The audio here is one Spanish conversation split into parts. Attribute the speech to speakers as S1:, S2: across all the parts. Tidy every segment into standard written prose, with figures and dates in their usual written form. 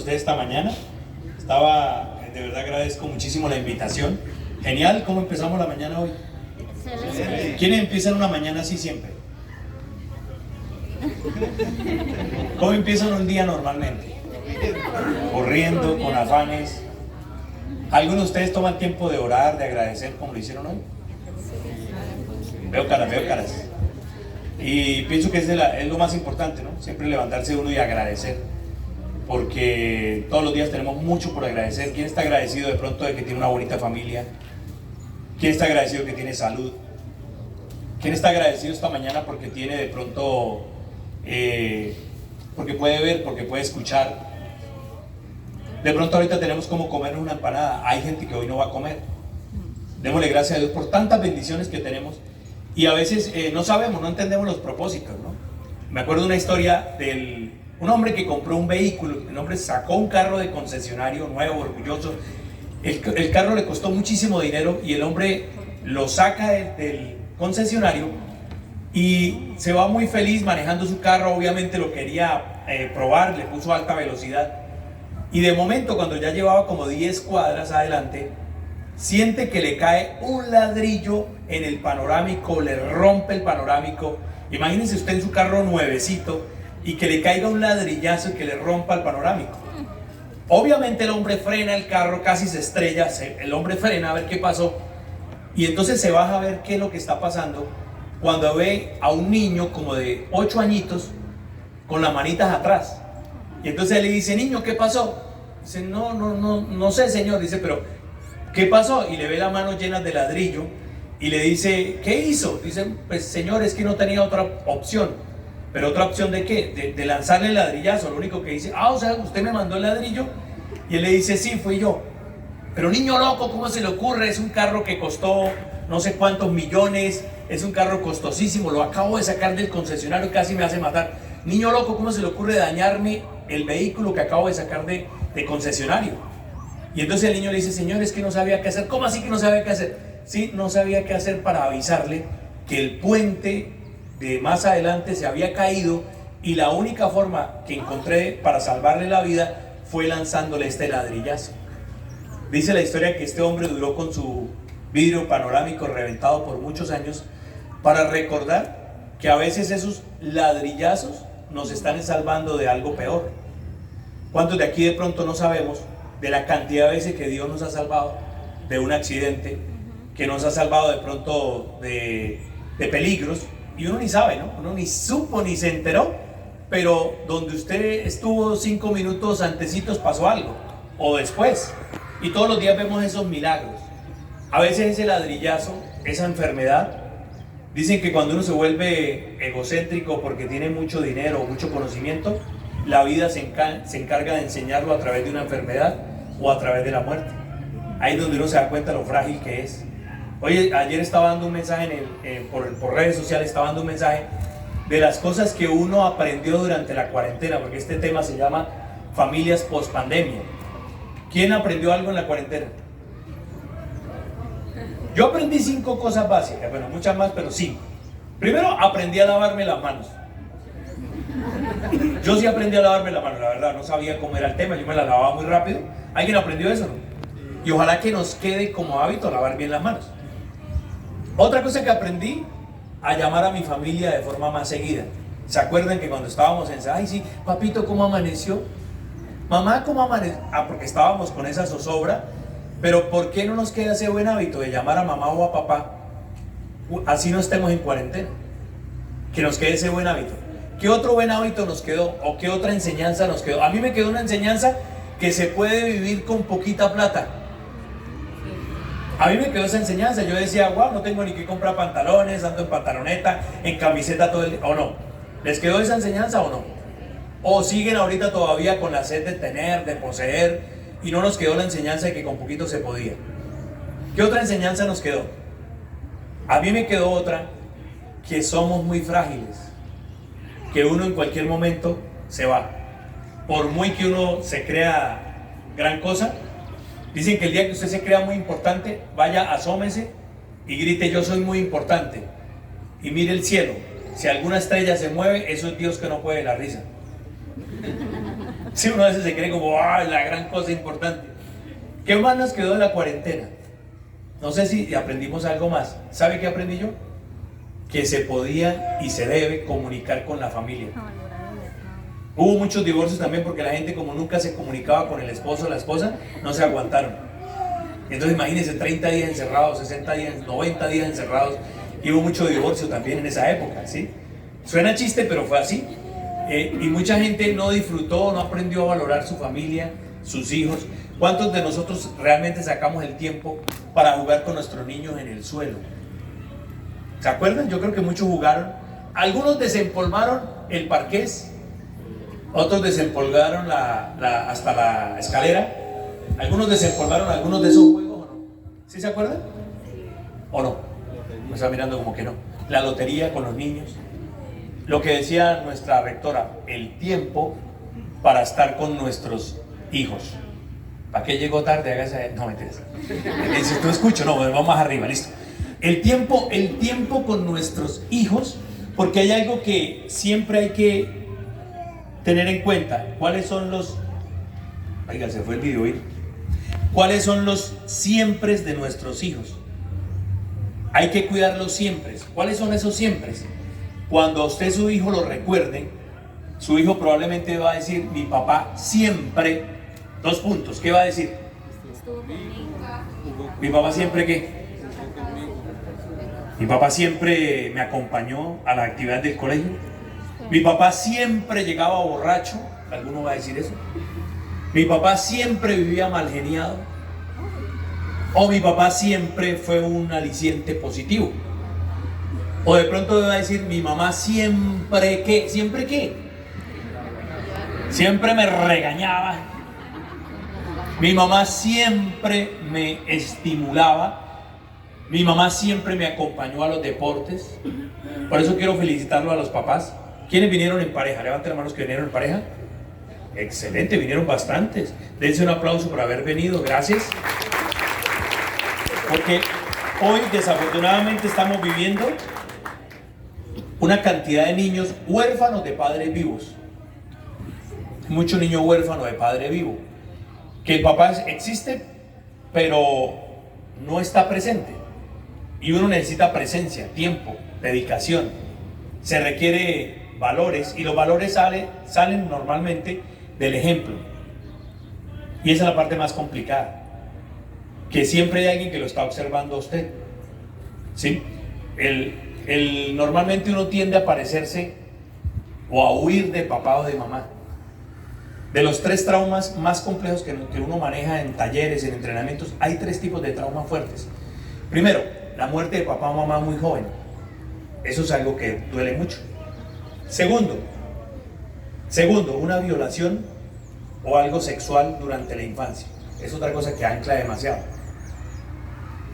S1: Usted esta mañana de verdad agradezco muchísimo la invitación. Genial, ¿cómo empezamos la mañana hoy?
S2: Excelente.
S1: ¿Quiénes empiezan una mañana así siempre? ¿Cómo empiezan un día normalmente? Corriendo, con afanes. ¿Algunos de ustedes toman tiempo de orar, de agradecer como lo hicieron hoy? Veo caras. Y pienso que es lo más importante, ¿no? Siempre levantarse uno y agradecer. Porque todos los días tenemos mucho por agradecer. ¿Quién está agradecido de pronto de que tiene una bonita familia? ¿Quién está agradecido que tiene salud? ¿Quién está agradecido esta mañana porque tiene de pronto, porque puede ver, porque puede escuchar? De pronto ahorita tenemos como comer una empanada. Hay gente que hoy no va a comer. Démosle gracias a Dios por tantas bendiciones que tenemos. Y a veces no sabemos, no entendemos los propósitos, ¿no? Me acuerdo de una historia de un hombre que compró un vehículo. El hombre sacó un carro de concesionario nuevo, orgulloso. El carro le costó muchísimo dinero y el hombre lo saca del concesionario y se va muy feliz manejando su carro. Obviamente lo quería probar, le puso alta velocidad. Y de momento, cuando ya llevaba como 10 cuadras adelante, siente que le cae un ladrillo en el panorámico, le rompe el panorámico. Imagínense usted en su carro nuevecito y que le caiga un ladrillazo y que le rompa el panorámico. Obviamente el hombre frena el carro, casi se estrella, el hombre frena a ver qué pasó y entonces se baja a ver qué es lo que está pasando cuando ve a un niño como de 8 añitos con las manitas atrás. Y entonces él le dice: niño, ¿qué pasó? Dice: no sé, señor. Dice: pero ¿qué pasó? Y le ve las manos llenas de ladrillo y le dice: ¿qué hizo? Dice: pues señor, es que no tenía otra opción. ¿Pero otra opción de qué? De lanzarle el ladrillazo. Lo único que dice: o sea, usted me mandó el ladrillo. Y él le dice: sí, fui yo. Pero niño loco, ¿cómo se le ocurre? Es un carro que costó no sé cuántos millones, es un carro costosísimo, lo acabo de sacar del concesionario, casi me hace matar. Niño loco, ¿cómo se le ocurre dañarme el vehículo que acabo de sacar de concesionario? Y entonces el niño le dice: señor, es que no sabía qué hacer. ¿Cómo así que no sabía qué hacer? Sí, no sabía qué hacer para avisarle que el puente de más adelante se había caído y la única forma que encontré para salvarle la vida fue lanzándole este ladrillazo. Dice la historia que este hombre duró con su vidrio panorámico reventado por muchos años para recordar que a veces esos ladrillazos nos están salvando de algo peor. ¿Cuántos de aquí de pronto no sabemos de la cantidad de veces que Dios nos ha salvado de un accidente, que nos ha salvado de pronto de peligros? Y uno ni sabe, ¿no? Uno ni supo ni se enteró, pero donde usted estuvo 5 minutos antecitos pasó algo, o después. Y todos los días vemos esos milagros. A veces ese ladrillazo, esa enfermedad, dicen que cuando uno se vuelve egocéntrico porque tiene mucho dinero o mucho conocimiento, la vida se encarga de enseñarlo a través de una enfermedad o a través de la muerte. Ahí es donde uno se da cuenta lo frágil que es. Oye, ayer estaba dando un mensaje por redes sociales, estaba dando un mensaje de las cosas que uno aprendió durante la cuarentena, porque este tema se llama familias post pandemia. ¿Quién aprendió algo en la cuarentena? Yo aprendí 5 cosas básicas, bueno, muchas más, pero 5. Primero, aprendí a lavarme las manos. Yo sí aprendí a lavarme las manos, la verdad, no sabía cómo era el tema, yo me las lavaba muy rápido. ¿Alguien aprendió eso, no? Y ojalá que nos quede como hábito lavar bien las manos. Otra cosa que aprendí, a llamar a mi familia de forma más seguida. ¿Se acuerdan que cuando estábamos en... ay sí, papito, ¿cómo amaneció? Mamá, ¿cómo amaneció? Porque estábamos con esa zozobra. Pero ¿por qué no nos queda ese buen hábito de llamar a mamá o a papá? Así no estemos en cuarentena. Que nos quede ese buen hábito. ¿Qué otro buen hábito nos quedó? ¿O qué otra enseñanza nos quedó? A mí me quedó una enseñanza que se puede vivir con poquita plata. A mí me quedó esa enseñanza. Yo decía: wow, no tengo ni que comprar pantalones, ando en pantaloneta, en camiseta todo el día. ¿O no? ¿Les quedó esa enseñanza o no? ¿O siguen ahorita todavía con la sed de tener, de poseer, y no nos quedó la enseñanza de que con poquito se podía? ¿Qué otra enseñanza nos quedó? A mí me quedó otra, que somos muy frágiles, que uno en cualquier momento se va. Por muy que uno se crea gran cosa, dicen que el día que usted se crea muy importante, vaya, asómese y grite: yo soy muy importante. Y mire el cielo, si alguna estrella se mueve, eso es Dios que no puede la risa. Sí, uno a veces se cree como, ¡ay, la gran cosa importante! ¿Qué más nos quedó de la cuarentena? No sé si aprendimos algo más. ¿Sabe qué aprendí yo? Que se podía y se debe comunicar con la familia. Hubo muchos divorcios también porque la gente, como nunca se comunicaba con el esposo o la esposa, no se aguantaron. Entonces imagínense, 30 días encerrados, 60 días, 90 días encerrados. Y hubo mucho divorcio también en esa época, ¿sí? Suena chiste, pero fue así. Y mucha gente no disfrutó, no aprendió a valorar su familia, sus hijos. ¿Cuántos de nosotros realmente sacamos el tiempo para jugar con nuestros niños en el suelo? ¿Se acuerdan? Yo creo que muchos jugaron. Algunos desempolvaron el parqués, otros desempolvaron hasta la escalera. Algunos desempolvaron algunos de esos juegos, ¿o no? ¿Sí se acuerdan? ¿O no? Me está mirando como que no. La lotería con los niños. Lo que decía nuestra rectora, el tiempo para estar con nuestros hijos. ¿Para qué llegó tarde? Hágase... No, me interesa. Si tú escucho, no, vamos más arriba, listo. El tiempo con nuestros hijos, porque hay algo que siempre hay que tener en cuenta. ¿Cuáles son los... Oiga, se fue el video, ¿ir? ¿Cuáles son los siempres de nuestros hijos? Hay que cuidarlos siempre. ¿Cuáles son esos siempres? Cuando usted su hijo lo recuerde, su hijo probablemente va a decir, mi papá siempre, dos puntos, ¿qué va a decir? Mi papá siempre, ¿qué? Mi papá siempre me acompañó a las actividades del colegio. Mi papá siempre llegaba borracho, ¿alguno va a decir eso? Mi papá siempre vivía malgeniado. O mi papá siempre fue un aliciente positivo. O de pronto va a decir, mi mamá siempre ¿qué? ¿Siempre qué? Siempre me regañaba. Mi mamá siempre me estimulaba. Mi mamá siempre me acompañó a los deportes. Por eso quiero felicitarlo a los papás. ¿Quiénes vinieron en pareja? Levanten las manos que vinieron en pareja. Excelente, vinieron bastantes. Dense un aplauso por haber venido, gracias. Porque hoy desafortunadamente estamos viviendo una cantidad de niños huérfanos de padres vivos. Muchos niños huérfanos de padre vivo. Que el papá existe, pero no está presente. Y uno necesita presencia, tiempo, dedicación. Se requiere valores y los valores salen normalmente del ejemplo. Y esa es la parte más complicada. Que siempre hay alguien que lo está observando a usted. ¿Sí? Normalmente uno tiende a parecerse o a huir de papá o de mamá. De los 3 traumas más complejos que uno maneja en talleres, en entrenamientos, hay 3 tipos de traumas fuertes. Primero, la muerte de papá o mamá muy joven. Eso es algo que duele mucho. Segundo, una violación o algo sexual durante la infancia. Es otra cosa que ancla demasiado.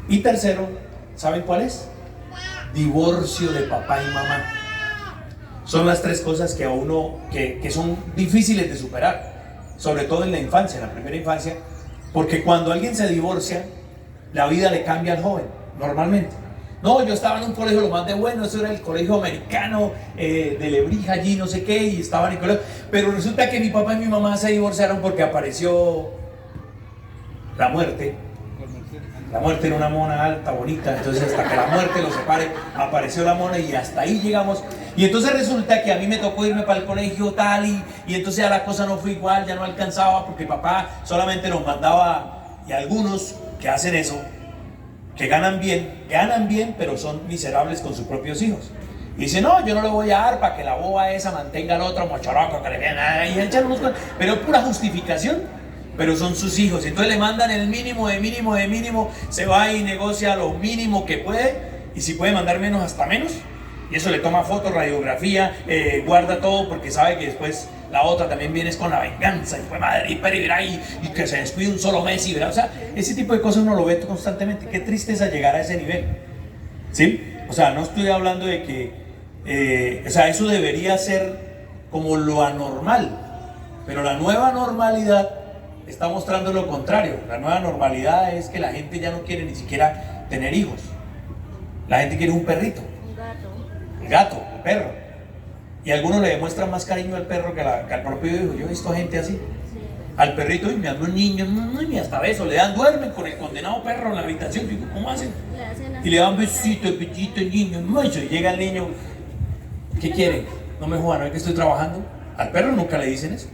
S1: Y tercero, ¿saben cuál es? Divorcio de papá y mamá. Son las 3 cosas que a uno que son difíciles de superar, sobre todo en la infancia, en la primera infancia, porque cuando alguien se divorcia, la vida le cambia al joven, normalmente. No, yo estaba en un colegio lo más de bueno, eso era el colegio americano de Lebrija allí, no sé qué, y estaba en el colegio, pero resulta que mi papá y mi mamá se divorciaron porque apareció la muerte. La muerte era una mona alta, bonita, entonces hasta que la muerte los separe, apareció la mona y hasta ahí llegamos. Y entonces resulta que a mí me tocó irme para el colegio tal y entonces ya la cosa no fue igual, ya no alcanzaba porque papá solamente nos mandaba, y algunos que hacen eso, que ganan bien, pero son miserables con sus propios hijos. Y dicen, no, yo no le voy a dar para que la boba esa mantenga al otro mochoroco que le vean ahí, pero es pura justificación. Pero son sus hijos, entonces le mandan el mínimo, se va y negocia lo mínimo que puede, y si puede mandar menos, hasta menos, y eso le toma fotos, radiografía, guarda todo, porque sabe que después la otra también viene con la venganza, y fue madre, y verá, y que se descuide un solo mes, y verá, o sea, ese tipo de cosas uno lo ve constantemente. Qué tristeza llegar a ese nivel, ¿sí? O sea, no estoy hablando de que, o sea, eso debería ser como lo anormal, pero la nueva normalidad está mostrando lo contrario. La nueva normalidad es que la gente ya no quiere ni siquiera tener hijos. La gente quiere un perrito, el gato, el perro. Y algunos le demuestran más cariño al perro que al propio hijo. Yo he visto gente así. al perrito y me dan un niño, y hasta beso le dan, duermen con el condenado perro en la habitación. Digo, ¿cómo hacen? Y le dan besito, pechito, el niño, y llega el niño, ¿qué quiere? No me jodan, ¿no es que estoy trabajando? Al perro nunca le dicen eso.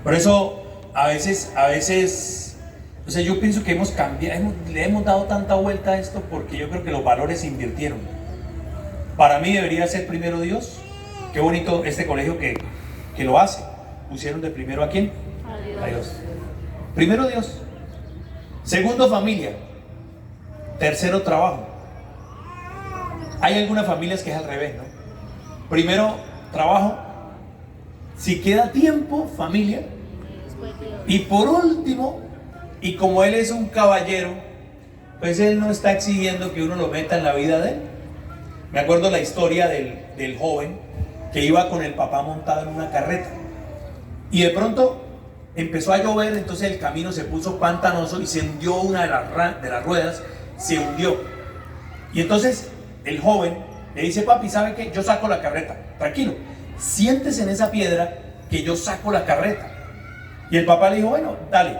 S1: Por eso, a veces, o sea, yo pienso que hemos cambiado, le hemos dado tanta vuelta a esto porque yo creo que los valores se invirtieron. Para mí debería ser primero Dios. Qué bonito este colegio que lo hace. Pusieron de primero ¿a quién? A Dios. Primero Dios. Segundo, familia. Tercero, trabajo. Hay algunas familias que es al revés, ¿no? Primero, trabajo. Si queda tiempo, familia. Y por último, y como él es un caballero, pues él no está exigiendo que uno lo meta en la vida de él. Me acuerdo la historia del joven que iba con el papá montado en una carreta. Y de pronto empezó a llover, entonces el camino se puso pantanoso y se hundió una de las ruedas, se hundió. Y entonces el joven le dice, papi, ¿sabe qué? Yo saco la carreta, tranquilo, siéntese en esa piedra que yo saco la carreta. Y el papá le dijo, bueno, dale.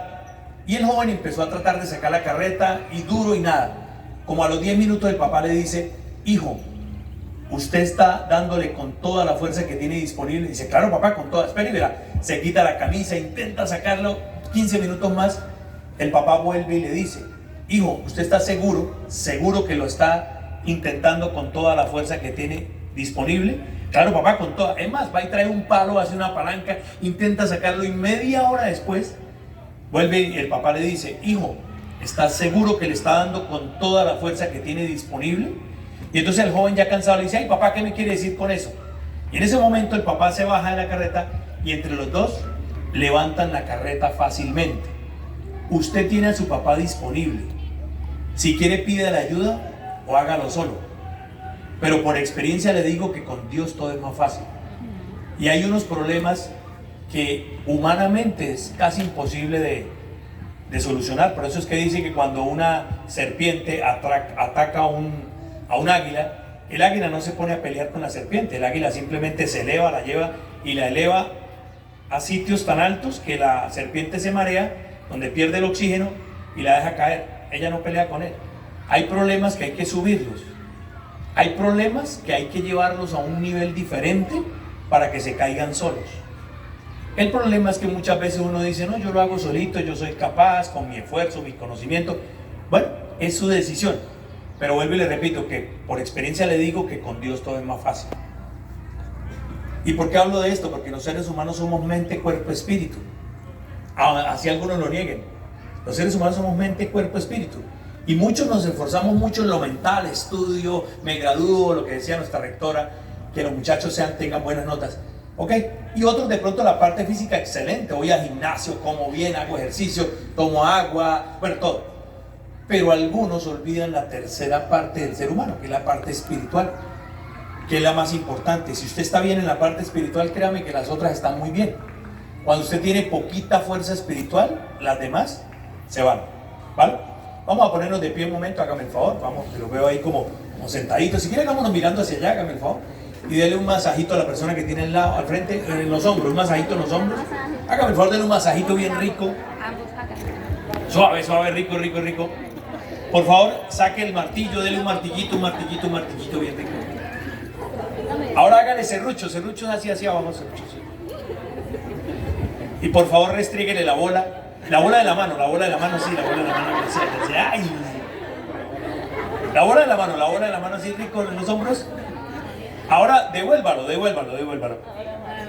S1: Y el joven empezó a tratar de sacar la carreta y duro y nada. Como a los 10 minutos el papá le dice, hijo, usted está dándole con toda la fuerza que tiene disponible. Dice, claro papá, con toda. Espera y verá. Se quita la camisa, intenta sacarlo. 15 minutos más, el papá vuelve y le dice, hijo, usted está seguro que lo está intentando con toda la fuerza que tiene disponible. Claro papá, con toda. Es más, va y trae un palo, hace una palanca, intenta sacarlo y media hora después vuelve y el papá le dice, hijo, ¿estás seguro que le está dando con toda la fuerza que tiene disponible? Y entonces el joven ya cansado le dice, ay papá, ¿qué me quiere decir con eso? Y en ese momento el papá se baja de la carreta y entre los dos levantan la carreta fácilmente. Usted tiene a su papá disponible. Si quiere, pide la ayuda o hágalo solo. Pero por experiencia le digo que con Dios todo es más fácil. Y hay unos problemas que humanamente es casi imposible de solucionar. Por eso es que dice que cuando una serpiente ataca a un águila, el águila no se pone a pelear con la serpiente, el águila simplemente se eleva, la lleva y la eleva a sitios tan altos que la serpiente se marea, donde pierde el oxígeno y la deja caer. Ella no pelea con él. Hay problemas que hay que subirlos, hay problemas que hay que llevarlos a un nivel diferente para que se caigan solos. El problema es que muchas veces uno dice, no, yo lo hago solito, yo soy capaz, con mi esfuerzo, mi conocimiento. Bueno, es su decisión. Pero vuelvo y le repito que por experiencia le digo que con Dios todo es más fácil. ¿Y por qué hablo de esto? Porque los seres humanos somos mente, cuerpo, espíritu. Así algunos lo nieguen. Los seres humanos somos mente, cuerpo, espíritu. Y muchos nos esforzamos mucho en lo mental, estudio, me gradúo, lo que decía nuestra rectora, que los muchachos tengan buenas notas. ¿Ok? Y otros de pronto la parte física excelente, voy al gimnasio, como bien, hago ejercicio, tomo agua, bueno, todo. Pero algunos olvidan la tercera parte del ser humano, que es la parte espiritual, que es la más importante. Si usted está bien en la parte espiritual, créame que las otras están muy bien. Cuando usted tiene poquita fuerza espiritual, las demás se van, ¿vale? Vamos a ponernos de pie un momento, hágame el favor, vamos, que lo veo ahí como sentaditos. Si quiere, hagámonos mirando hacia allá, hágame el favor. Y dele un masajito a la persona que tiene al frente, en los hombros, un masajito en los hombros. Hágame el favor, dele un masajito bien rico. Suave, suave, rico, rico, rico. Por favor, saque el martillo, dele un martillito bien rico. Ahora hágale serruchos hacia abajo, serruchos. Y por favor, restríguele la bola de la mano, sí, la bola de la mano, ¡ay! La bola de la mano así rico en los hombros. Ahora devuélvalo.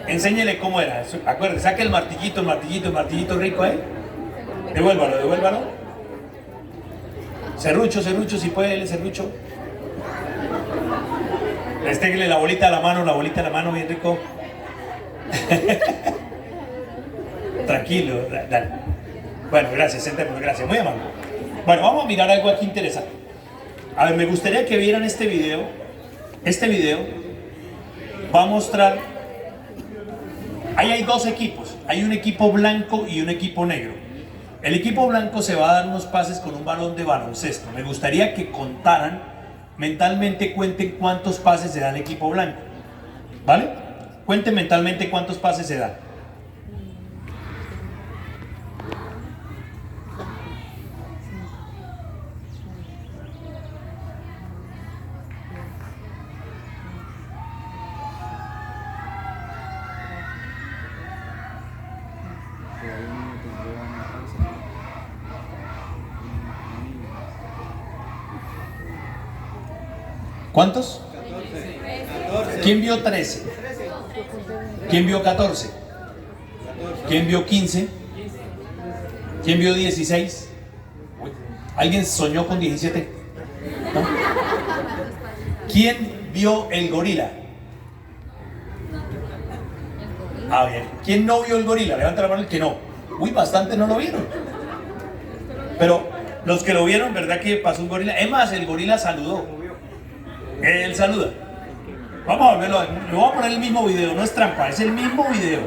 S1: Enséñele cómo era. Acuérdate, saque el martillito rico, ¿eh? Devuélvalo. Serrucho, si puede, serrucho. Restríguele la bolita de la mano bien rico. Tranquilo, dale. Bueno, gracias, sentémonos, gracias, muy amable. Bueno, vamos a mirar algo aquí interesante. A ver, me gustaría que vieran este video. Este video va a mostrar, ahí hay dos equipos, hay un equipo blanco y un equipo negro. El equipo blanco se va a dar unos pases con un balón de baloncesto. Me gustaría que contaran, mentalmente cuenten cuántos pases se da el equipo blanco, ¿vale? Cuenten mentalmente cuántos pases se dan. ¿Cuántos? ¿Quién vio 13? ¿Quién vio 14? ¿Quién vio 15? ¿Quién vio 16? ¿Alguien soñó con 17? ¿No? ¿Quién vio el gorila? Ah, bien. ¿Quién no vio el gorila? Levanta la mano el que no. Uy, bastante no lo vieron. Pero los que lo vieron, ¿verdad que pasó un gorila? Es más, el gorila saludó. Él saluda. Vamos a verlo. Le voy a poner el mismo video, no es trampa, es el mismo video.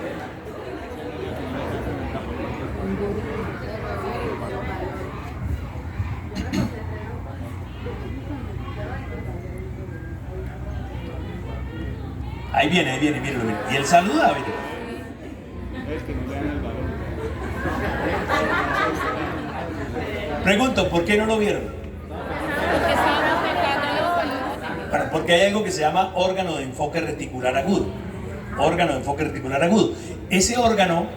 S1: Ahí viene, míralo, míralo. Y él saluda, míralo. Pregunto, ¿por qué no lo vieron? Bueno, porque hay algo que se llama órgano de enfoque reticular agudo. Órgano de enfoque reticular agudo. Ese órgano,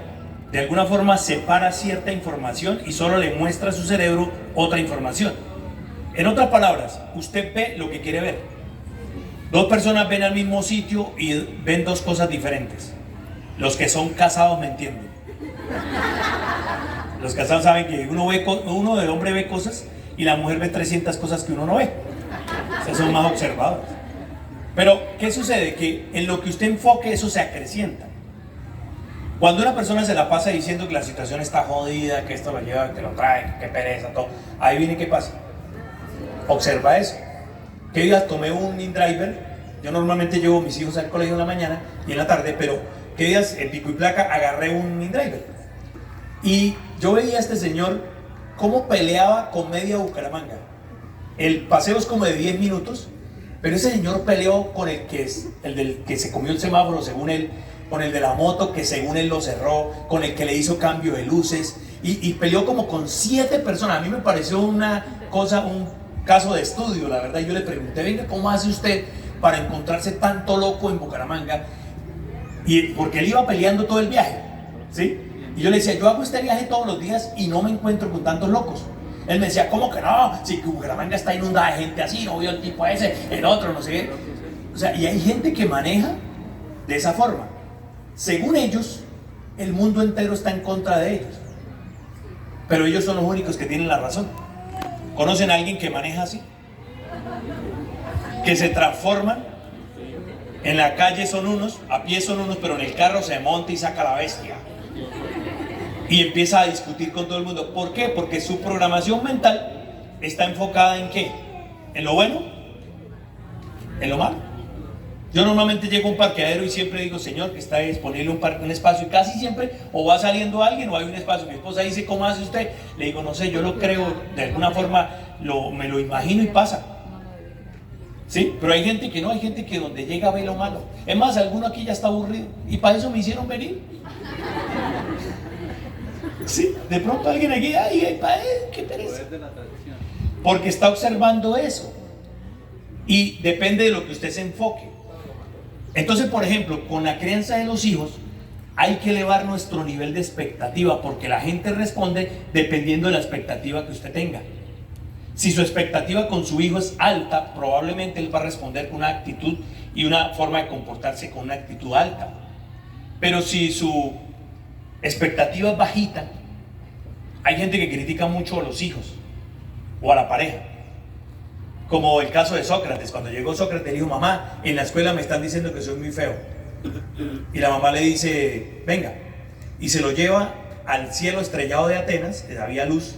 S1: de alguna forma, separa cierta información y solo le muestra a su cerebro otra información. En otras palabras, usted ve lo que quiere ver. Dos personas ven al mismo sitio y ven dos cosas diferentes. Los que son casados me entienden. Los casados saben que uno de hombre ve cosas y la mujer ve 300 cosas que uno no ve. O sea, son más observadores. Pero, ¿qué sucede? Que en lo que usted enfoque, eso se acrecienta. Cuando una persona se la pasa diciendo que la situación está jodida, que esto lo lleva, que lo trae, que pereza, todo, ahí viene qué pasa. Observa eso. ¿Qué días tomé un InDriver? Yo normalmente llevo a mis hijos al colegio en la mañana y en la tarde, pero ¿qué días en pico y placa agarré un InDriver? Y yo veía a este señor cómo peleaba con media Bucaramanga. El paseo es como de 10 minutos, pero ese señor peleó con el del que se comió el semáforo según él, con el de la moto que según él lo cerró, con el que le hizo cambio de luces, y peleó como con 7 personas. A mí me pareció una cosa, un caso de estudio, la verdad. Yo le pregunté, venga, ¿cómo hace usted para encontrarse tanto loco en Bucaramanga? Y porque él iba peleando todo el viaje, ¿sí? Y yo le decía, yo hago este viaje todos los días y no me encuentro con tantos locos. Él me decía, ¿cómo que no? Si Bucaramanga está inundada de gente así, no vio el tipo ese, el otro, no sé qué. O sea, y hay gente que maneja de esa forma. Según ellos, el mundo entero está en contra de ellos. Pero ellos son los únicos que tienen la razón. ¿Conocen a alguien que maneja así? Que se transforman. En la calle son unos, a pie son unos, pero en el carro se monta y saca la bestia. Y empieza a discutir con todo el mundo. ¿Por qué? Porque su programación mental está enfocada en ¿qué? ¿En lo bueno? ¿En lo malo? Yo normalmente llego a un parqueadero y siempre digo, señor, que está disponible un espacio, y casi siempre o va saliendo alguien o hay un espacio. Mi esposa dice, ¿cómo hace usted? Le digo, no sé, yo lo creo, de alguna forma me lo imagino y pasa. ¿Sí? Pero hay gente que no, hay gente que donde llega ve lo malo. Es más, alguno aquí ya está aburrido y para eso me hicieron venir. Sí, de pronto alguien aquí, ay, qué pereza. Porque está observando eso. Y depende de lo que usted se enfoque. Entonces, por ejemplo, con la crianza de los hijos, hay que elevar nuestro nivel de expectativa, porque la gente responde dependiendo de la expectativa que usted tenga. Si su expectativa con su hijo es alta, probablemente él va a responder con una actitud y una forma de comportarse con una actitud alta. Pero si su expectativa es bajita, hay gente que critica mucho a los hijos o a la pareja. Como el caso de Sócrates. Cuando llegó Sócrates le dijo, mamá, en la escuela me están diciendo que soy muy feo. Y la mamá le dice, venga, y se lo lleva al cielo estrellado de Atenas, que había luz,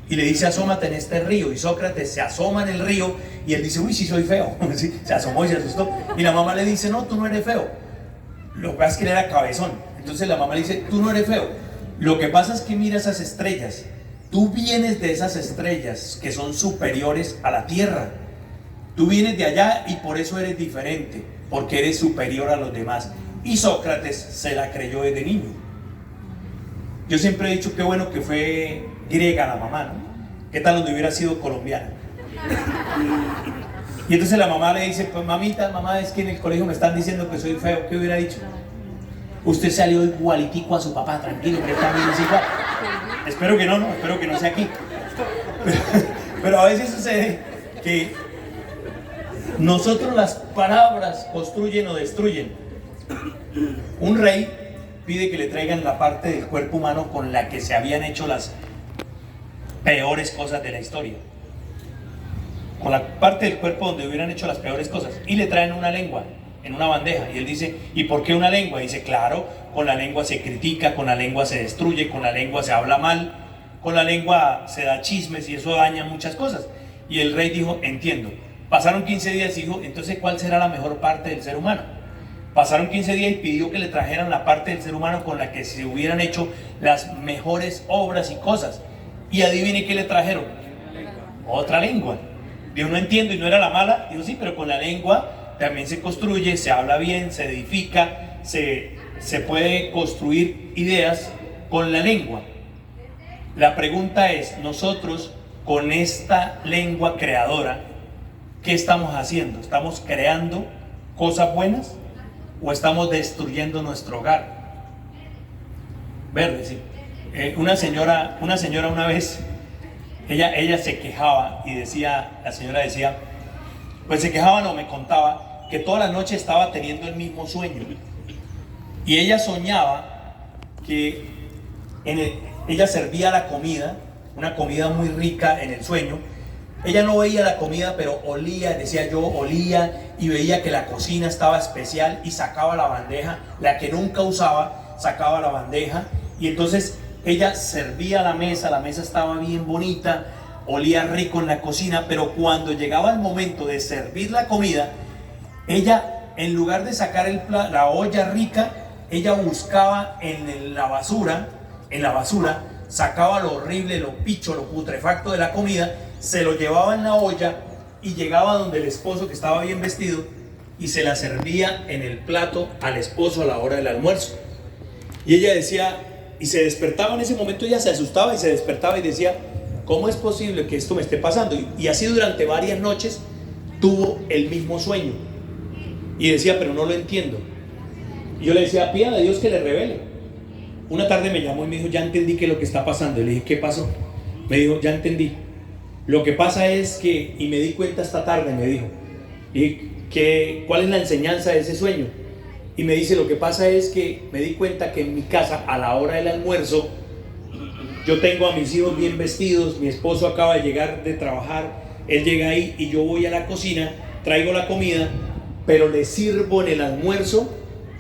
S1: y le dice, asómate en este río. Y Sócrates se asoma en el río y él dice, uy, sí soy feo. Sí, se asomó y se asustó. Y la mamá le dice, no, tú no eres feo. Lo que pasa es que él era cabezón. Entonces la mamá le dice, tú no eres feo. Lo que pasa es que mira esas estrellas. Tú vienes de esas estrellas que son superiores a la tierra. Tú vienes de allá y por eso eres diferente, porque eres superior a los demás. Y Sócrates se la creyó desde niño. Yo siempre he dicho qué bueno que fue griega la mamá, ¿no? ¿Qué tal donde hubiera sido colombiana? Y entonces la mamá le dice, pues mamita, mamá, es que en el colegio me están diciendo que soy feo. ¿Qué hubiera dicho? Usted salió igualitico a su papá, tranquilo, que también es igual. Espero que no, espero que no sea aquí. Pero a veces sucede que Nosotros las palabras construyen o destruyen. Un rey pide que le traigan la parte del cuerpo humano con la que se habían hecho las peores cosas de la historia. Con la parte del cuerpo donde hubieran hecho las peores cosas. Y le traen una lengua en una bandeja. Y él dice, ¿y por qué una lengua? Y dice, claro, con la lengua se critica, con la lengua se destruye, con la lengua se habla mal, con la lengua se da chismes y eso daña muchas cosas. Y el rey dijo, entiendo. Pasaron 15 días y dijo, entonces, ¿cuál será la mejor parte del ser humano? Pasaron 15 días y pidió que le trajeran la parte del ser humano con la que se hubieran hecho las mejores obras y cosas. Y adivine qué le trajeron. Otra lengua. Dijo, no entiendo, y no era la mala. Dijo, sí, pero con la lengua también se construye, se habla bien, se edifica, se puede construir ideas con la lengua. La pregunta es, nosotros con esta lengua creadora, ¿qué estamos haciendo? ¿Estamos creando cosas buenas o estamos destruyendo nuestro hogar? Verde, sí. Una señora una vez, ella se quejaba y decía, la señora decía, pues se quejaba, no, me contaba que toda la noche estaba teniendo el mismo sueño. Y ella soñaba que ella servía la comida, una comida muy rica en el sueño. Ella no veía la comida, pero olía, decía yo, olía y veía que la cocina estaba especial y sacaba la bandeja, la que nunca usaba, sacaba la bandeja y entonces ella servía la mesa estaba bien bonita, olía rico en la cocina, pero cuando llegaba el momento de servir la comida, ella en lugar de sacar la olla rica, ella buscaba en la basura, sacaba lo horrible, lo picho, lo putrefacto de la comida, se lo llevaba en la olla y llegaba donde el esposo que estaba bien vestido y se la servía en el plato al esposo a la hora del almuerzo. Y ella decía, y se despertaba en ese momento, ella se asustaba y se despertaba y decía, ¿cómo es posible que esto me esté pasando? Y así durante varias noches tuvo el mismo sueño. Y decía, pero no lo entiendo. Y yo le decía, pídale a Dios que le revele. Una tarde me llamó y me dijo, ya entendí qué es lo que está pasando. Y le dije, ¿qué pasó? Me dijo, ya entendí. Lo que pasa es que, y me di cuenta esta tarde, me dijo, ¿cuál es la enseñanza de ese sueño? Y me dice, lo que pasa es que me di cuenta que en mi casa, a la hora del almuerzo, yo tengo a mis hijos bien vestidos, mi esposo acaba de llegar de trabajar, él llega ahí y yo voy a la cocina, traigo la comida, pero le sirvo en el almuerzo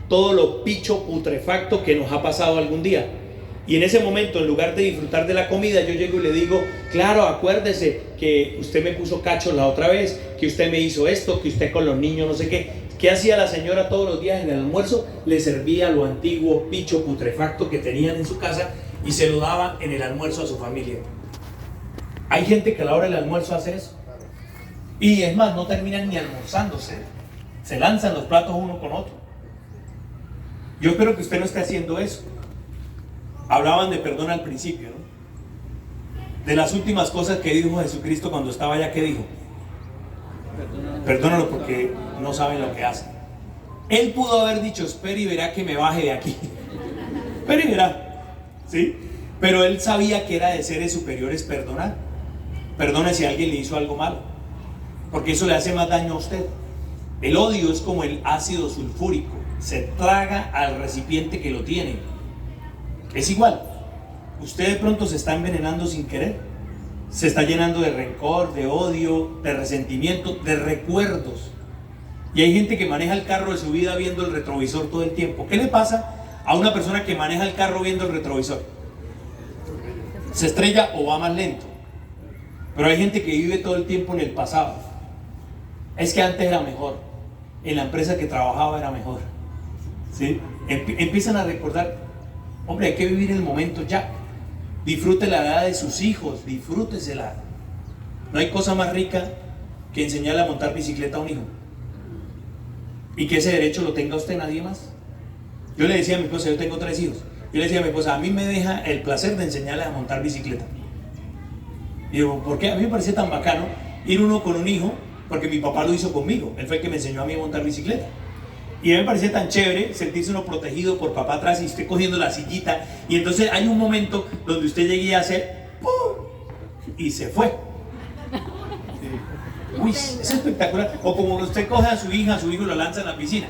S1: todo lo picho putrefacto que nos ha pasado algún día. Y en ese momento, en lugar de disfrutar de la comida, yo llego y le digo, claro, acuérdese que usted me puso cachos la otra vez, que usted me hizo esto, que usted con los niños no sé qué. ¿Qué hacía la señora todos los días en el almuerzo? Le servía lo antiguo picho putrefacto que tenían en su casa y se lo daba en el almuerzo a su familia. Hay gente que a la hora del almuerzo hace eso. Y es más, no terminan ni almorzándose. Se lanzan los platos uno con otro. Yo espero que usted no esté haciendo eso. Hablaban de perdón al principio, ¿no? De las últimas cosas que dijo Jesucristo cuando estaba allá, ¿qué dijo? Perdónalo porque no saben lo que hacen. Él pudo haber dicho, espere y verá que me baje de aquí. Espere y verá, ¿sí? Pero él sabía que era de seres superiores perdonar. Perdone si alguien le hizo algo malo, porque eso le hace más daño a usted. El odio es como el ácido sulfúrico, se traga al recipiente que lo tiene. Es igual, usted de pronto se está envenenando sin querer, se está llenando de rencor, de odio, de resentimiento, de recuerdos. Y hay gente que maneja el carro de su vida viendo el retrovisor todo el tiempo. ¿Qué le pasa a una persona que maneja el carro viendo el retrovisor? Se estrella o va más lento. Pero hay gente que vive todo el tiempo en el pasado. Es que antes era mejor, en la empresa que trabajaba era mejor, ¿sí? Empiezan a recordar. Hombre, hay que vivir el momento ya. Disfrute la edad de sus hijos, disfrútesela. No hay cosa más rica que enseñarle a montar bicicleta a un hijo. Y que ese derecho lo tenga usted, nadie más. Yo le decía a mi esposa, yo tengo 3 hijos. Yo le decía a mi esposa, a mí me deja el placer de enseñarle a montar bicicleta. Y digo, ¿por qué? A mí me parecía tan bacano ir uno con un hijo, porque mi papá lo hizo conmigo. Él fue el que me enseñó a mí a montar bicicleta. Y a mí me parecía tan chévere sentirse uno protegido por papá atrás y usted cogiendo la sillita. Y entonces hay un momento donde usted llegue a hacer ¡pum! Y se fue. Uy, es espectacular. O como usted coge a su hijo y lo lanza en la piscina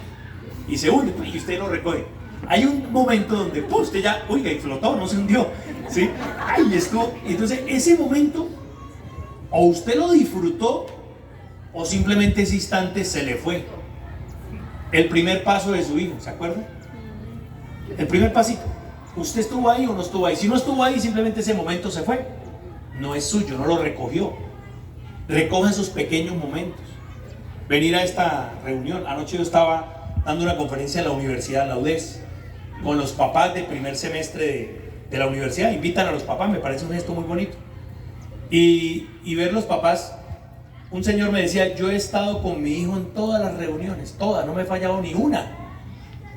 S1: y se hunde y usted lo recoge. Hay un momento donde usted ya, oiga, y flotó, no se hundió, ¿sí? Ay, esto, entonces ese momento, o usted lo disfrutó, o simplemente ese instante se le fue. El primer paso de su hijo, ¿se acuerda? El primer pasito. ¿Usted estuvo ahí o no estuvo ahí? Si no estuvo ahí, simplemente ese momento se fue. No es suyo, no lo recogió. Recoja esos pequeños momentos. Venir a esta reunión. Anoche yo estaba dando una conferencia en la universidad, la UDES, con los papás del primer semestre de la universidad. Invitan a los papás, me parece un gesto muy bonito. Y ver los papás. Un señor me decía, yo he estado con mi hijo en todas las reuniones, todas, no me he fallado ni una.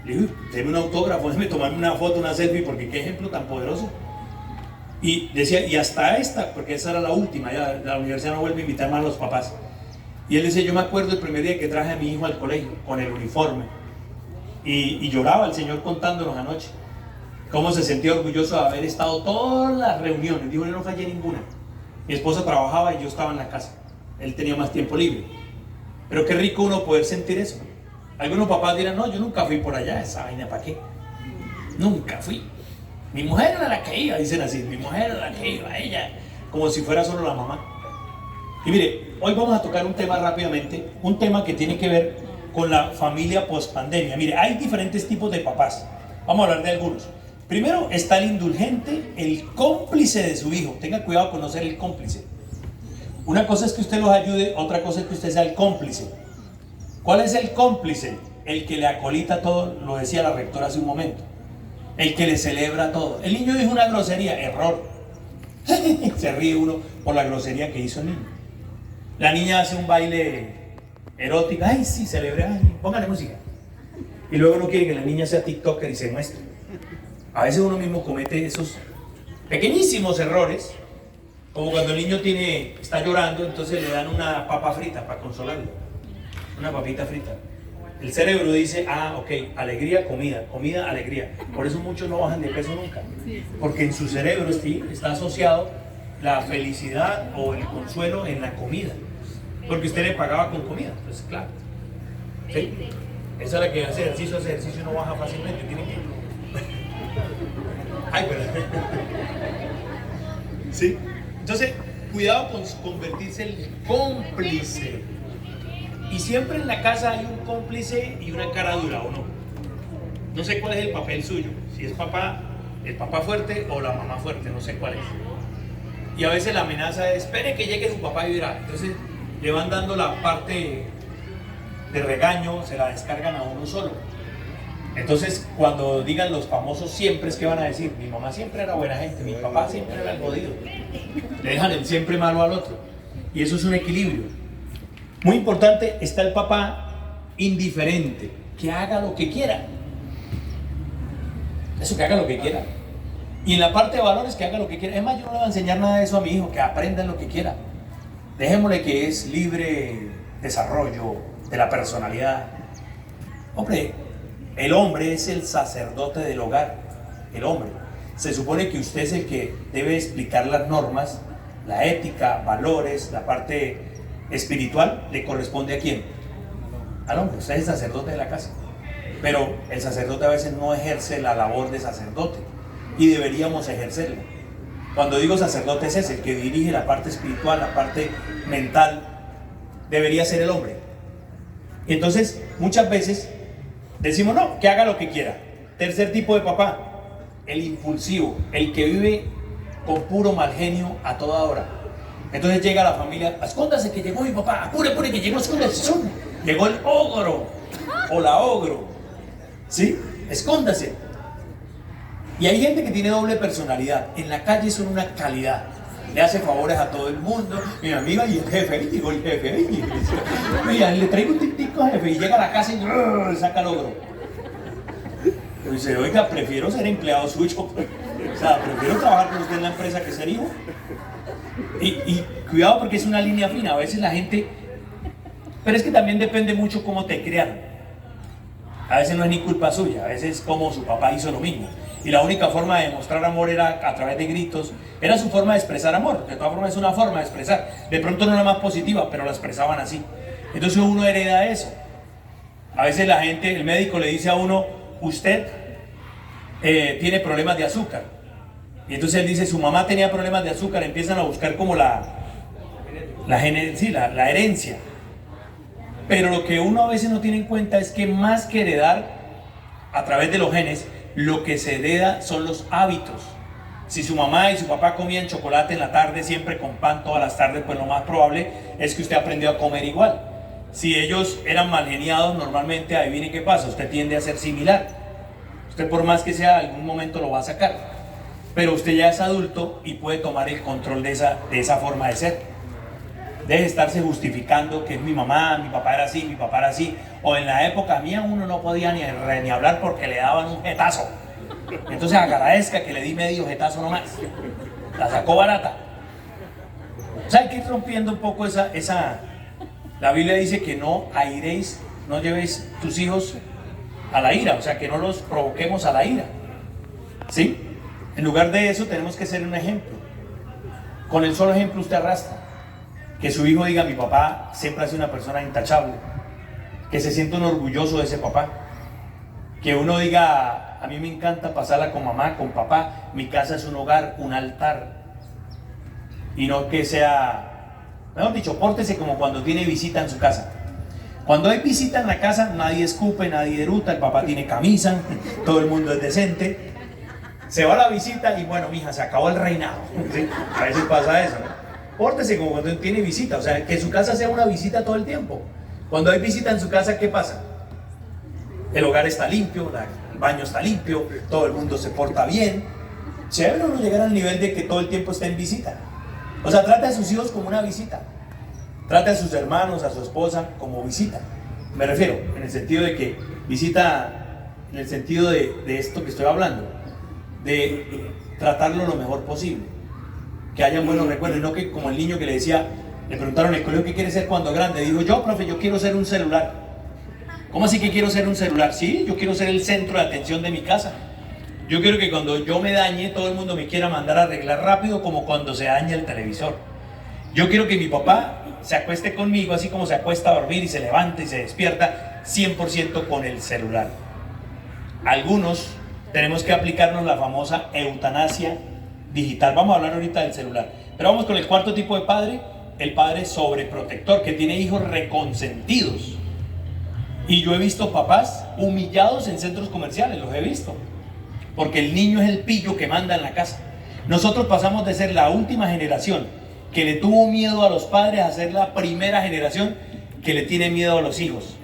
S1: Le dije, déme un autógrafo, déme tomarme una foto, una selfie, porque qué ejemplo tan poderoso. Y decía, y hasta esta, porque esa era la última, ya la universidad no vuelve a invitar más a los papás. Y él decía, yo me acuerdo el primer día que traje a mi hijo al colegio, con el uniforme. Y lloraba el señor contándonos anoche, cómo se sentía orgulloso de haber estado todas las reuniones. Dijo, yo no fallé ninguna. Mi esposa trabajaba y yo estaba en la casa. Él tenía más tiempo libre. Pero qué rico uno poder sentir eso. Algunos papás dirán, no, yo nunca fui por allá, esa vaina, ¿para qué? Nunca fui. Mi mujer era la que iba, dicen así, mi mujer era la que iba, ella, como si fuera solo la mamá. Y mire, hoy vamos a tocar un tema rápidamente, un tema que tiene que ver con la familia post-pandemia. Mire, hay diferentes tipos de papás. Vamos a hablar de algunos. Primero está el indulgente, el cómplice de su hijo. Tenga cuidado con no ser el cómplice. Una cosa es que usted los ayude, otra cosa es que usted sea el cómplice. ¿Cuál es el cómplice? El que le acolita todo, lo decía la rectora hace un momento. El que le celebra todo. El niño dijo una grosería, error. Se ríe uno por la grosería que hizo el niño. La niña hace un baile erótico, ay sí, celebré, ay, póngale música. Y luego no quiere que la niña sea tiktoker y se muestre. A veces uno mismo comete esos pequeñísimos errores. Como cuando el niño está llorando, entonces le dan una papa frita para consolarlo. Una papita frita. El cerebro dice, ok, alegría, comida, comida, alegría. Por eso muchos no bajan de peso nunca. Porque en su cerebro está asociado la felicidad o el consuelo en la comida. Porque usted le pagaba con comida. Entonces, claro. ¿Sí? Esa es la que hace ejercicio no baja fácilmente. Tiene que... Ay, perdón. ¿Sí? Entonces, cuidado con convertirse en el cómplice. Y siempre en la casa hay un cómplice y una cara dura, ¿o no? No sé cuál es el papel suyo. Si es papá, el papá fuerte o la mamá fuerte, no sé cuál es. Y a veces la amenaza es, espere que llegue su papá y verá. Entonces, le van dando la parte de regaño, se la descargan a uno solo. Entonces, cuando digan los famosos siempre, es que van a decir, mi mamá siempre era buena gente, mi papá siempre era el jodido. Le dejan el siempre malo al otro. Y eso es un equilibrio. Muy importante, está el papá indiferente, que haga lo que quiera. Eso, que haga lo que quiera. Y en la parte de valores, que haga lo que quiera. Es más, yo no le voy a enseñar nada de eso a mi hijo, que aprenda lo que quiera. Dejémosle que es libre desarrollo de la personalidad. Hombre, el hombre es el sacerdote del hogar. El hombre. Se supone que usted es el que debe explicar las normas, la ética, valores, la parte espiritual. ¿Le corresponde a quién? Al hombre. Usted es el sacerdote de la casa. Pero el sacerdote a veces no ejerce la labor de sacerdote y deberíamos ejercerla. Cuando digo sacerdote es ese, el que dirige la parte espiritual, la parte mental, debería ser el hombre. Y entonces muchas veces decimos no, que haga lo que quiera. Tercer tipo de papá, el impulsivo, el que vive con puro mal genio a toda hora. Entonces llega la familia, escóndase que llegó mi papá, apure, apure que llegó, escóndase, llegó el ogro o la ogro, ¿sí? Escóndase. Y hay gente que tiene doble personalidad. En la calle son una calidad. Le hace favores a todo el mundo. Mi amiga y el jefe, ahí llegó el jefe, ahí llegó. Mira, le traigo un tintico al jefe y llega a la casa y saca el ogro. Y dice, oiga, prefiero ser empleado suyo. O sea, prefiero trabajar con usted en la empresa que ser hijo. Y cuidado porque es una línea fina. A veces la gente... Pero es que también depende mucho cómo te crearon. A veces no es ni culpa suya, a veces como su papá hizo lo mismo. y la única forma de demostrar amor era a través de gritos. Era su forma de expresar amor. De todas formas es una forma de expresar. De pronto no era más positiva, pero la expresaban así. Entonces uno hereda eso. A veces la gente, el médico le dice a uno, usted tiene problemas de azúcar. Y entonces él dice, su mamá tenía problemas de azúcar. Empiezan a buscar como la herencia. Pero lo que uno a veces no tiene en cuenta es que más que heredar a través de los genes, lo que se hereda son los hábitos. Si su mamá y su papá comían chocolate en la tarde, siempre con pan todas las tardes, pues lo más probable es que usted aprendió a comer igual. Si ellos eran mal geniados, normalmente, adivine qué pasa, usted tiende a ser similar. Usted por más que sea, algún momento lo va a sacar. Pero usted ya es adulto y puede tomar el control de esa forma de ser. Deje de estarse justificando que es mi mamá, mi papá era así, mi papá era así. O en la época mía uno no podía ni hablar porque le daban un jetazo. Entonces agradezca que le di medio jetazo nomás. La sacó barata. O sea, hay que ir rompiendo un poco La Biblia dice que no airéis, no llevéis tus hijos a la ira. O sea, que no los provoquemos a la ira. ¿Sí? En lugar de eso tenemos que ser un ejemplo. Con el solo ejemplo usted arrastra. Que su hijo diga, mi papá siempre ha sido una persona intachable. Que se sienta un orgulloso de ese papá. Que uno diga, a mí me encanta pasarla con mamá, con papá. Mi casa es un hogar, un altar. Y no que sea, mejor dicho, pórtese como cuando tiene visita en su casa. Cuando hay visita en la casa, nadie escupe, nadie eruta, el papá tiene camisa, todo el mundo es decente. Se va a la visita y bueno, mija, se acabó el reinado. ¿Sí? A veces pasa eso, ¿no? Pórtese como cuando tiene visita, o sea, que su casa sea una visita todo el tiempo. Cuando hay visita en su casa, ¿qué pasa? El hogar está limpio, el baño está limpio, todo el mundo se porta bien. Chévere no llegar al nivel de que todo el tiempo esté en visita. O sea, trate a sus hijos como una visita. Trate a sus hermanos, a su esposa como visita. Me refiero, en el sentido de que visita, en el sentido de esto que estoy hablando, de tratarlo lo mejor posible. Que hayan buenos recuerdos, y no que como el niño que le decía, le preguntaron en el colegio qué quiere ser cuando grande, dijo, yo profe, yo quiero ser un celular. ¿Cómo así que quiero ser un celular? Sí, yo quiero ser el centro de atención de mi casa. Yo quiero que cuando yo me dañe, todo el mundo me quiera mandar a arreglar rápido, como cuando se daña el televisor. Yo quiero que mi papá se acueste conmigo, así como se acuesta a dormir y se levanta y se despierta 100% con el celular. Algunos tenemos que aplicarnos la famosa eutanasia digital. Vamos a hablar ahorita del celular. Pero vamos con el cuarto tipo de padre, el padre sobreprotector, que tiene hijos reconsentidos. Y yo he visto papás humillados en centros comerciales, los he visto. Porque el niño es el pillo que manda en la casa. Nosotros pasamos de ser la última generación que le tuvo miedo a los padres a ser la primera generación que le tiene miedo a los hijos.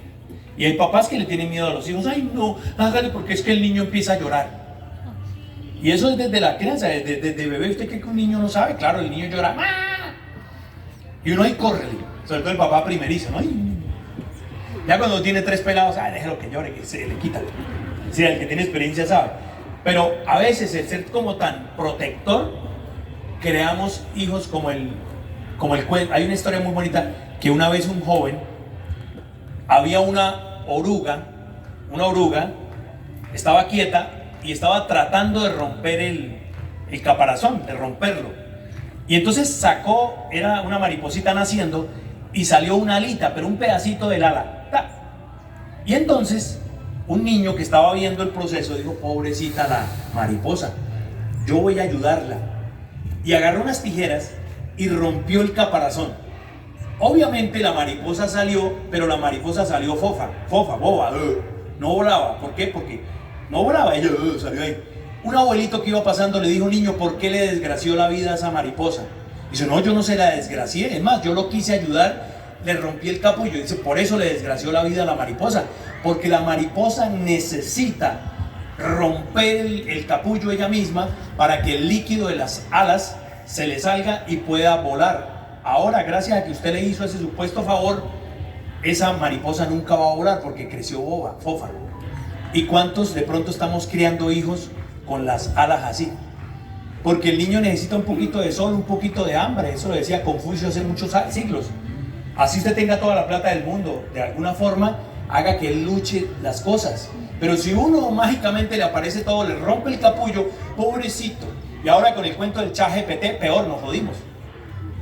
S1: Y hay papás que le tienen miedo a los hijos. Ay, no, hágale porque es que el niño empieza a llorar. Y eso es desde la crianza, desde bebé. ¿Usted cree que un niño no sabe? Claro, el niño llora. ¡Ah! Y uno ahí corre, sobre todo el papá primerizo, ¿no? Ya cuando tiene 3 pelados, déjalo que llore, que se le quita. Sí, el que tiene experiencia sabe. Pero a veces el ser como tan protector, creamos hijos como el cuento. Hay una historia muy bonita que una vez un joven, había una oruga, estaba quieta y estaba tratando de romper el caparazón, de romperlo. Y entonces sacó, era una mariposita naciendo, y salió una alita, pero un pedacito del ala. ¡Ta! Y entonces un niño que estaba viendo el proceso dijo, pobrecita la mariposa, yo voy a ayudarla. Y agarró unas tijeras y rompió el caparazón. Obviamente la mariposa salió, pero la mariposa salió fofa, boba, no volaba. ¿Por qué? Porque no volaba, ella salió ahí. Un abuelito que iba pasando le dijo, niño, ¿por qué le desgració la vida a esa mariposa? Dice, no, yo no se la desgracié, es más, yo lo quise ayudar, le rompí el capullo. Dice, por eso le desgració la vida a la mariposa, porque la mariposa necesita romper el capullo ella misma para que el líquido de las alas se le salga y pueda volar. Ahora, gracias a que usted le hizo ese supuesto favor, esa mariposa nunca va a volar porque creció boba, fofa. ¿Y cuántos de pronto estamos criando hijos con las alas así? Porque el niño necesita un poquito de sol, un poquito de hambre. Eso lo decía Confucio hace muchos siglos. Así usted tenga toda la plata del mundo, de alguna forma haga que él luche las cosas. Pero si uno mágicamente le aparece todo, le rompe el capullo, pobrecito. Y ahora con el cuento del ChatGPT, peor, nos jodimos.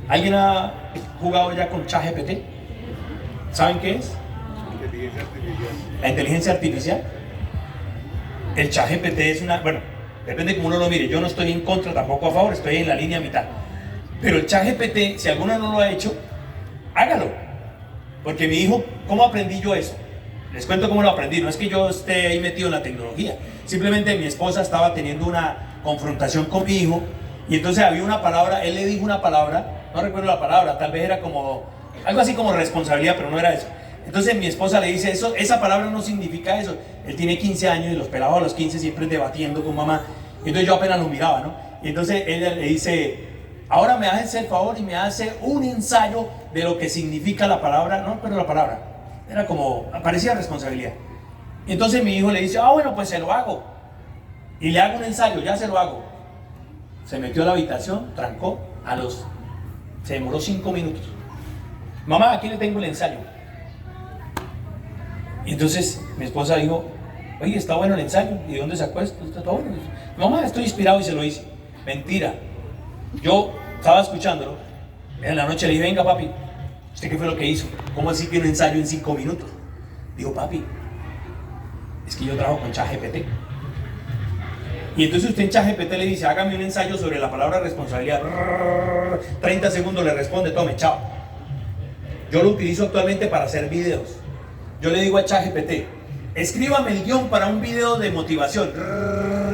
S1: ¿Alguien ha jugado ya con ChatGPT? ¿Saben qué es?
S2: Inteligencia artificial.
S1: La inteligencia artificial. El ChatGPT es una... Bueno, depende de cómo uno lo mire. Yo no estoy en contra, tampoco a favor, estoy en la línea mitad. Pero el ChatGPT, si alguno no lo ha hecho, hágalo. Porque mi hijo, ¿cómo aprendí yo eso? Les cuento cómo lo aprendí. No es que yo esté ahí metido en la tecnología. Simplemente mi esposa estaba teniendo una confrontación con mi hijo. Y entonces había una palabra, él le dijo una palabra, no recuerdo la palabra, tal vez era como, algo así como responsabilidad, pero no era eso. Entonces mi esposa le dice, esa palabra no significa eso. Él tiene 15 años y los pelados a los 15 siempre debatiendo con mamá. Y entonces yo apenas lo miraba, ¿no? Y entonces ella le dice, ahora me hace el favor y me hace un ensayo de lo que significa la palabra, no recuerdo la palabra, era como, parecía responsabilidad. Y entonces mi hijo le dice, bueno, pues se lo hago. Y le hago un ensayo, ya se lo hago. Se metió a la habitación, trancó, se demoró 5 minutos. Mamá, aquí le tengo el ensayo. Y entonces mi esposa dijo, oye, está bueno el ensayo. ¿Y de dónde sacó esto? ¿Está todo bueno? Mamá, estoy inspirado y se lo hice. Mentira. Yo estaba escuchándolo. En la noche le dije, venga papi, ¿usted qué fue lo que hizo? ¿Cómo así que un ensayo en 5 minutos? Digo, papi, es que yo trabajo con ChatGPT. Y entonces usted en ChatGPT le dice, hágame un ensayo sobre la palabra responsabilidad. 30 segundos le responde, tome, chao. Yo lo utilizo actualmente para hacer videos. Yo le digo a ChatGPT, escríbame el guión para un video de motivación.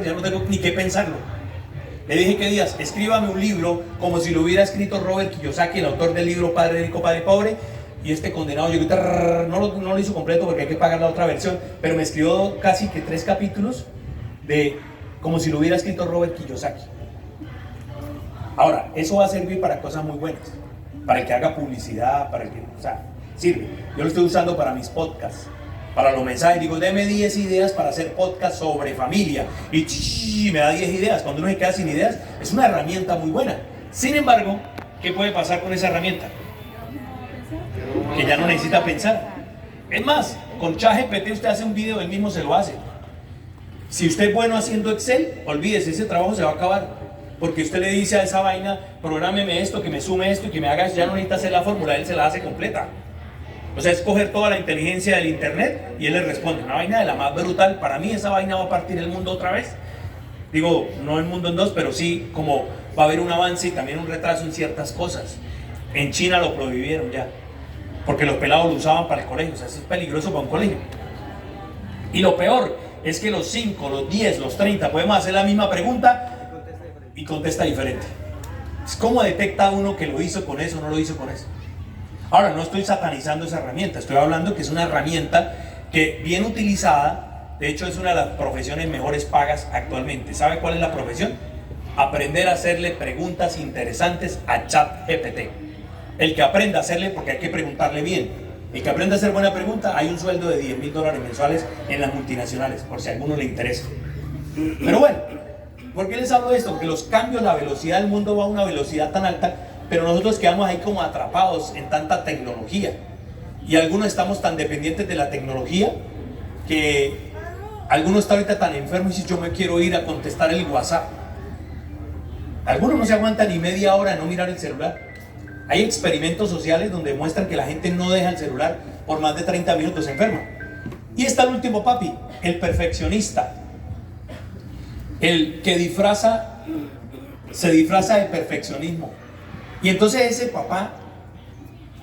S1: Ya no tengo ni qué pensarlo. Le dije, ¿qué días? Escríbame un libro como si lo hubiera escrito Robert Kiyosaki, el autor del libro Padre Rico, Padre Pobre. Y este condenado, no lo hizo completo porque hay que pagar la otra versión, pero me escribió casi que 3 capítulos de como si lo hubiera escrito Robert Kiyosaki. Ahora, eso va a servir para cosas muy buenas, para el que haga publicidad, para el que, o sea, sirve. Yo lo estoy usando para mis podcasts, para los mensajes. Digo, deme 10 ideas para hacer podcast sobre familia. Y me da 10 ideas. Cuando uno se queda sin ideas, es una herramienta muy buena. Sin embargo, ¿qué puede pasar con esa herramienta? Que ya no necesita pensar. Es más, con ChatGPT usted hace un video, él mismo se lo hace. Si usted es bueno haciendo Excel, olvídese, ese trabajo se va a acabar. Porque usted le dice a esa vaina, prográmeme esto, que me sume esto y que me haga eso, ya no necesita hacer la fórmula, él se la hace completa. O sea, es coger toda la inteligencia del internet y él le responde. Una vaina de la más brutal. Para mí esa vaina va a partir el mundo otra vez. Digo, no el mundo en dos, pero sí como va a haber un avance y también un retraso en ciertas cosas. En China lo prohibieron ya, porque los pelados lo usaban para el colegio. O sea, eso es peligroso para un colegio. Y lo peor es que los 5, los 10, los 30 podemos hacer la misma pregunta y contesta diferente. ¿Cómo detecta uno que lo hizo con eso o no lo hizo con eso? Ahora, no estoy satanizando esa herramienta, estoy hablando que es una herramienta que bien utilizada, de hecho es una de las profesiones mejores pagas actualmente. ¿Sabe cuál es la profesión? Aprender a hacerle preguntas interesantes a ChatGPT. El que aprenda a hacerle, porque hay que preguntarle bien, el que aprenda a hacer buena pregunta, hay un sueldo de $10,000 mensuales en las multinacionales, por si a alguno le interesa. Pero bueno, ¿por qué les hablo de esto? Porque los cambios, la velocidad del mundo va a una velocidad tan alta, pero nosotros quedamos ahí como atrapados en tanta tecnología. Y algunos estamos tan dependientes de la tecnología que algunos están ahorita tan enfermos y dicen, yo me quiero ir a contestar el WhatsApp. Algunos no se aguantan ni media hora de no mirar el celular. Hay experimentos sociales donde muestran que la gente no deja el celular por más de 30 minutos, se enferma. Y está el último papi, el perfeccionista. El que se disfraza de perfeccionismo. Y entonces ese papá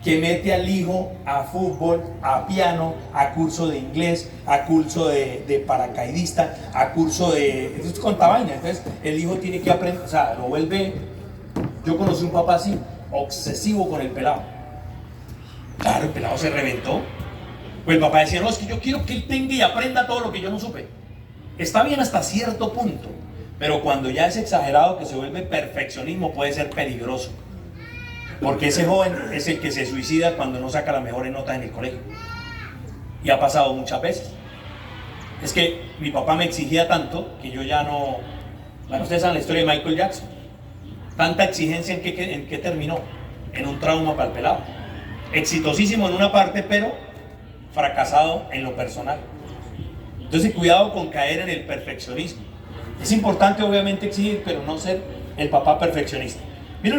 S1: que mete al hijo a fútbol, a piano, a curso de inglés, a curso de paracaidista, a curso de... Entonces con vaina. Entonces el hijo tiene que aprender, o sea, lo vuelve... Yo conocí un papá así, obsesivo con el pelado. Claro, el pelado se reventó. Pues el papá decía, no, es que yo quiero que él tenga y aprenda todo lo que yo no supe. Está bien hasta cierto punto, pero cuando ya es exagerado, que se vuelve perfeccionismo, puede ser peligroso. Porque ese joven es el que se suicida cuando no saca las mejores notas en el colegio. Y ha pasado muchas veces. Es que mi papá me exigía tanto que yo ya no... Bueno, ustedes saben la historia de Michael Jackson. Tanta exigencia en qué terminó. En un trauma para el pelado. Exitosísimo en una parte, pero fracasado en lo personal. Entonces cuidado con caer en el perfeccionismo. Es importante obviamente exigir, pero no ser el papá perfeccionista.